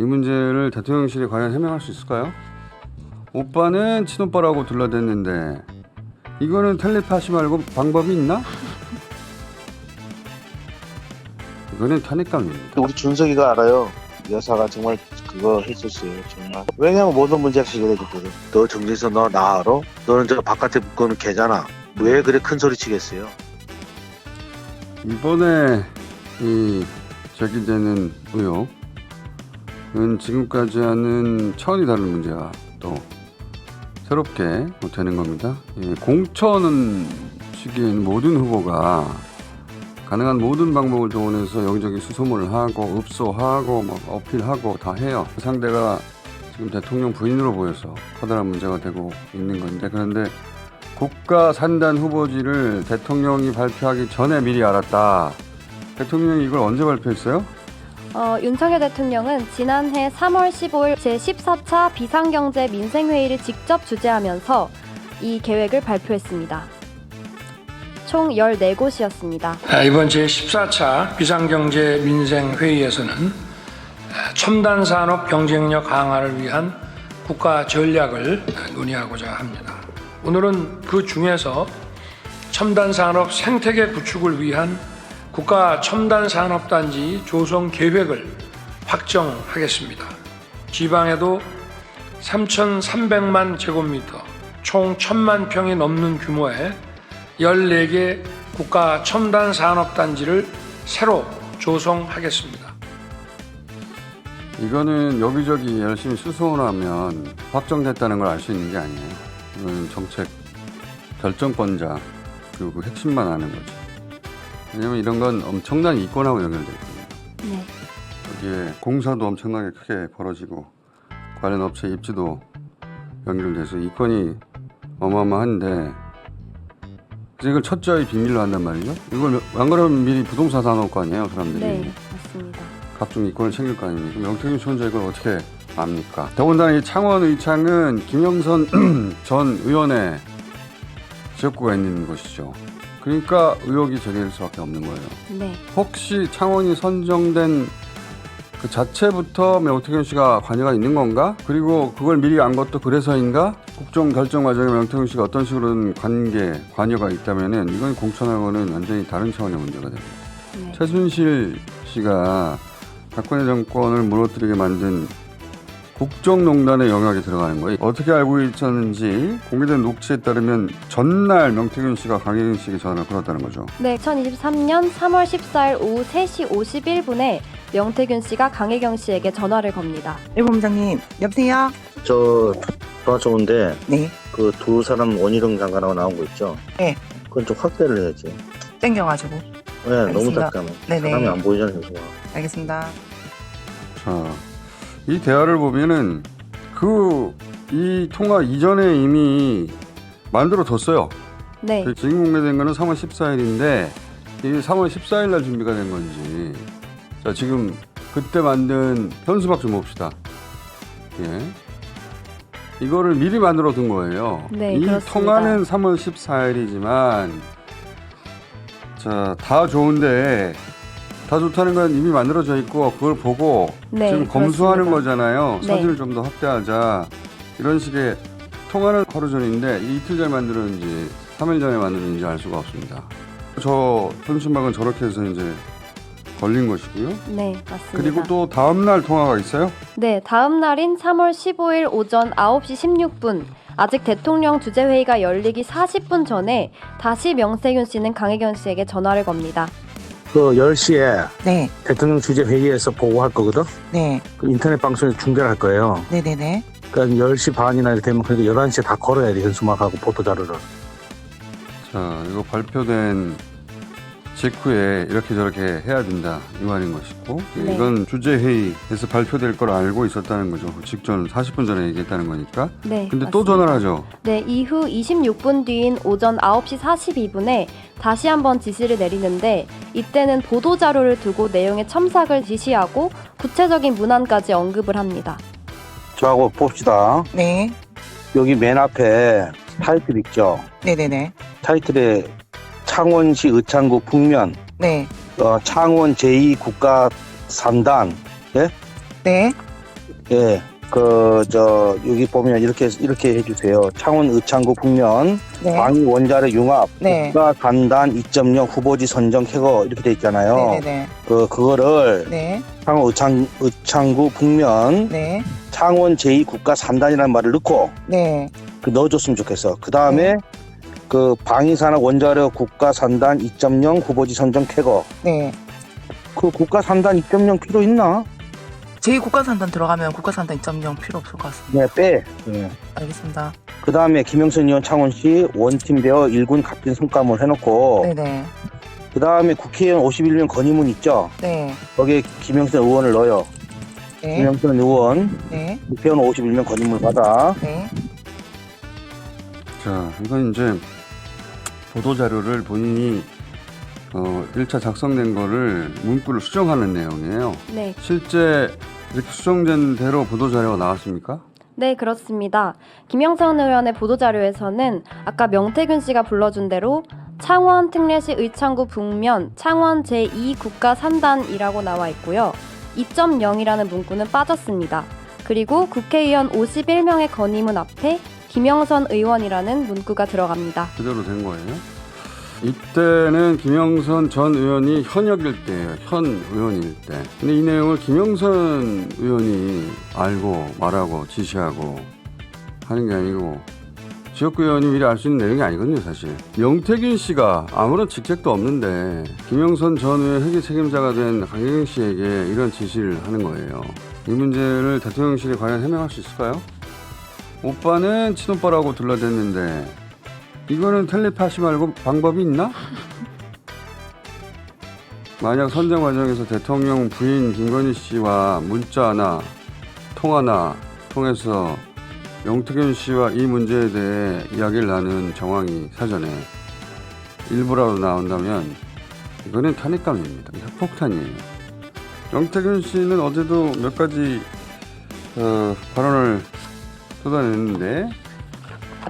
이 문제를 대통령실이 과연 해명할 수 있을까요? 오빠는 친오빠라고 둘러댔는데 이거는 텔레파시 말고 방법이 있나? 이거는 탄핵감입니다. 우리 준석이가 알아요. 여사가 정말 그거 했었어요. 정말. 왜냐면 모든 문제가 해결해줬거든. 너 정진서 너 나 알아? 너는 저 바깥에 묶어놓은 개잖아. 왜 그래 큰 소리 치겠어요? 이번에 이 제기되는 의혹은 지금까지와는 차원이 다른 문제가 또 새롭게 되는 겁니다. 공천은 시기에는 모든 후보가 가능한 모든 방법을 동원해서 여기저기 수소문을 하고 읍소하고 막 어필하고 다 해요. 상대가 지금 대통령 부인으로 보여서 커다란 문제가 되고 있는 건데, 그런데 국가 산단 후보지를 대통령이 발표하기 전에 미리 알았다. 대통령이 이걸 언제 발표했어요? 윤석열 대통령은 지난해 3월 15일 제14차 비상경제 민생회의를 직접 주재하면서 이 계획을 발표했습니다. 총 14곳이었습니다. 이번 제14차 비상경제 민생회의에서는 첨단 산업 경쟁력 강화를 위한 국가 전략을 논의하고자 합니다. 오늘은 그 중에서 첨단 산업 생태계 구축을 위한 국가 첨단 산업단지 조성 계획을 확정하겠습니다. 지방에도 3,300만 제곱미터, 총 1,000만 평이 넘는 규모의 14개 국가 첨단 산업단지를 새로 조성하겠습니다. 이거는 여기저기 열심히 수소문하면 확정됐다는 걸 알 수 있는 게 아니에요. 이거는 정책 결정권자 그리고 그 핵심만 아는 거지. 왜냐면 이런 건 엄청난 이권하고 연결돼 있거든요. 네. 여기에 공사도 엄청나게 크게 벌어지고 관련 업체 입지도 연결돼서 이권이 어마어마한데 이걸 철저히 비밀로 한단 말이죠. 이걸 안 그러면 미리 부동산 사놓을 거 아니에요, 사람들이. 네, 맞습니다. 각종 이권을 챙길 거 아닙니까? 그럼 영태균 씨 혼자 이걸 어떻게 압니까? 더군다나 이 창원 의창은 김영선 전 의원의 지역구가 있는 곳이죠. 그러니까 의혹이 제기될 수밖에 없는 거예요. 네. 혹시 창원이 선정된 그 자체부터 명태균 씨가 관여가 있는 건가? 그리고 그걸 미리 안 것도 그래서인가? 국정 결정 과정에 명태균 씨가 어떤 식으로든 관여가 있다면은 이건 공천하고는 완전히 다른 차원의 문제가 됩니다. 네. 최순실 씨가 박근혜 정권을 무너뜨리게 만든 국정농단의 영역에 들어가는 거예요. 어떻게 알고 있었는지 공개된 녹취에 따르면 전날 명태균 씨가 강혜경 씨에게 전화를 걸었다는 거죠. 네, 2023년 3월 14일 오후 3시 51분에 명태균 씨가 강혜경 씨에게 전화를 겁니다. 본부장님, 여보세요? 저 전화 좋은데 네, 그 두 사람 원희룡 장관하고 나온 거 있죠? 네. 그건 좀 확대를 해야지. 땡겨가지고. 네, 너무 알겠습니다. 작잖아. 네네. 사람이 안 보이잖아요, 효수가. 알겠습니다. 자, 이 대화를 보면은 이 통화 이전에 이미 만들어뒀어요. 네. 지금 공개된 거는 3월 14일인데 이게 3월 14일 날 준비가 된 건지. 자, 지금 그때 만든 현수막 좀 봅시다. 예. 이거를 미리 만들어 둔 거예요. 네, 이 그렇습니다. 통화는 3월 14일이지만 자, 다 좋은데 다 좋다는 건 이미 만들어져 있고 그걸 보고 네, 지금 검수하는 그렇습니다. 거잖아요. 네. 사진을 좀 더 확대하자. 이런 식의 통화는 하루 전인데 이틀 전에 만들었는지 3일 전에 만들었는지 알 수가 없습니다. 저 현수막은 저렇게 해서 이제 걸린 것이고요. 네, 맞습니다. 그리고 또 다음 날 통화가 있어요? 네, 다음 날인 3월 15일 오전 9시 16분 아직 대통령 주재회의가 열리기 40분 전에 다시 명태균 씨는 강혜경 씨에게 전화를 겁니다. 그 10시에 네, 대통령 주재 회의에서 보고할 거거든. 네, 그 인터넷 방송에 중계를 할 거예요. 네네네. 그러니까 10시 반이나 이렇게 되면 그러니까 11시에 다 걸어야 돼. 현수막하고 포토 자료를. 자, 이거 발표된 직후에 이렇게 저렇게 해야 된다 이 말인 것이고 네. 이건 주재회의에서 발표될 걸 알고 있었다는 거죠. 직전 40분 전에 얘기했다는 거니까. 네, 근데 또 맞습니다. 전화를 하죠. 네, 이후 26분 뒤인 오전 9시 42분에 다시 한번 지시를 내리는데 이때는 보도자료를 두고 내용의 첨삭을 지시하고 구체적인 문안까지 언급을 합니다. 저하고 봅시다. 네, 여기 맨 앞에 타이틀 있죠. 네네네. 타이틀에 창원시 의창구 북면 네, 창원 제2국가 3단 네, 예. 여기 보면 이렇게 해주세요. 창원 의창구 북면 네. 방위 원자력 융합 네. 국가 단단 2.0 후보지 선정 쾌거 이렇게 돼 있잖아요. 네네네. 그거를 네. 창원 의창구 북면 네. 창원 제2 국가 3단이라는 말을 넣고 네. 넣어줬으면 좋겠어. 그 다음에 그 방위산업 원자력 국가 3단 2.0 후보지 선정 쾌거. 네. 그 국가 3단 2.0 필요 있나? 제2국가산단 들어가면 국가산단 2.0 필요 없을 것 같습니다. 네, 빼. 네. 알겠습니다. 그 다음에 김영선 의원 창원시 원팀 되어 일군 갑진 성과물 해놓고 네네. 그 다음에 국회의원 51명 건의문 있죠? 네. 거기에 김영선 의원을 넣어요. 네. 김영선 의원 네. 국회의원 51명 건의문 받아. 네. 자, 이건 이제 보도자료를 본인이 1차 작성된 거를 문구를 수정하는 내용이에요. 네. 실제 이렇게 수정된 대로 보도자료가 나왔습니까? 네, 그렇습니다. 김영선 의원의 보도자료에서는 아까 명태균 씨가 불러준 대로 창원 특례시 의창구 북면 창원 제2국가 3단이라고 나와 있고요. 2.0이라는 문구는 빠졌습니다. 그리고 국회의원 51명의 건의문 앞에 김영선 의원이라는 문구가 들어갑니다. 그대로 된 거예요. 이때는 김영선 전 의원이 현역일 때예요. 현 의원일 때. 근데 이 내용을 김영선 의원이 알고 말하고 지시하고 하는 게 아니고 지역구 의원이 미리 알 수 있는 내용이 아니거든요, 사실. 명태균 씨가 아무런 직책도 없는데 김영선 전 의원 회계 책임자가 된 강혜경 씨에게 이런 지시를 하는 거예요. 이 문제를 대통령실에 과연 해명할 수 있을까요? 오빠는 친오빠라고 둘러댔는데 이거는 텔레파시 말고 방법이 있나? 만약 선정 과정에서 대통령 부인 김건희 씨와 문자나 통화나 통해서 명태균 씨와 이 문제에 대해 이야기를 나눈 정황이 사전에 일부라도 나온다면 이거는 탄핵감입니다. 핵폭탄이에요. 명태균 씨는 어제도 몇 가지 발언을 쏟아냈는데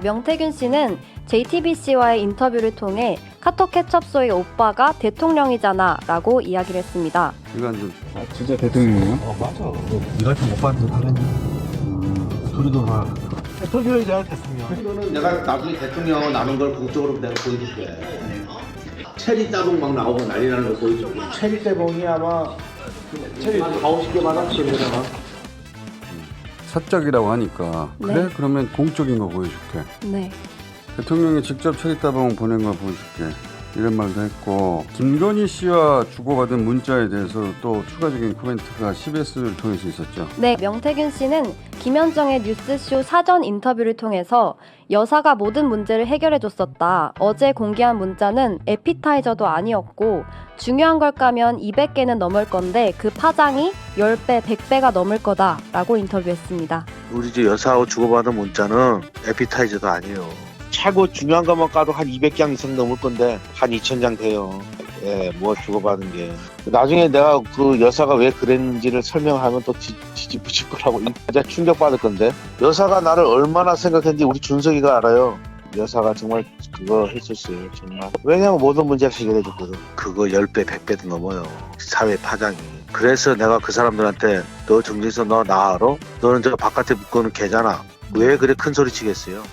명태균 씨는 JTBC와의 인터뷰를 통해 카톡 캐첩소의 오빠가 대통령이잖아 라고 이야기를 했습니다. 이건 좀 진짜 대통령이에요? 맞아. 니 같은 오빠한테 그러니. 소리도 봐. 대통령이잖아, 대통령. 이거는 내가 나중에 대통령 나는 걸 공적으로 내가 보여줄게. 체리 따봉 막 나오고 난리 나는 걸 보여줄게. 체리 대봉이 아마 체리 한 50개 받았을 거잖아. 사적이라고 하니까 네. 그래? 그러면 공적인 거 보여줄게. 네. 대통령이 직접 체리따봉 보낸 거 보여줄게. 이런 말도 했고 김건희 씨와 주고받은 문자에 대해서 또 추가적인 코멘트가 CBS를 통해서 있었죠. 네, 명태균 씨는 김현정의 뉴스쇼 사전 인터뷰를 통해서 여사가 모든 문제를 해결해줬었다. 어제 공개한 문자는 에피타이저도 아니었고 중요한 걸 까면 200개는 넘을 건데 그 파장이 10배, 100배가 넘을 거다라고 인터뷰했습니다. 우리 집 여사하고 주고받은 문자는 에피타이저도 아니에요. 최고 중요한 것만 까도 한 200장 이상 넘을 건데 한 2000장 돼요. 예, 뭐 주고받은 게. 나중에 내가 그 여사가 왜 그랬는지를 설명하면 또 뒤집어질 거라고 진짜 충격받을 건데 여사가 나를 얼마나 생각했는지 우리 준석이가 알아요. 여사가 정말 그거 했었어요. 정말. 왜냐면 모든 문제를 해결해줬거든. 그거 10배, 100배도 넘어요. 사회 파장이. 그래서 내가 그 사람들한테 너 정진서 너 나 알아? 너는 저 바깥에 묶어놓은 개잖아. 왜 그래 큰 소리 치겠어요?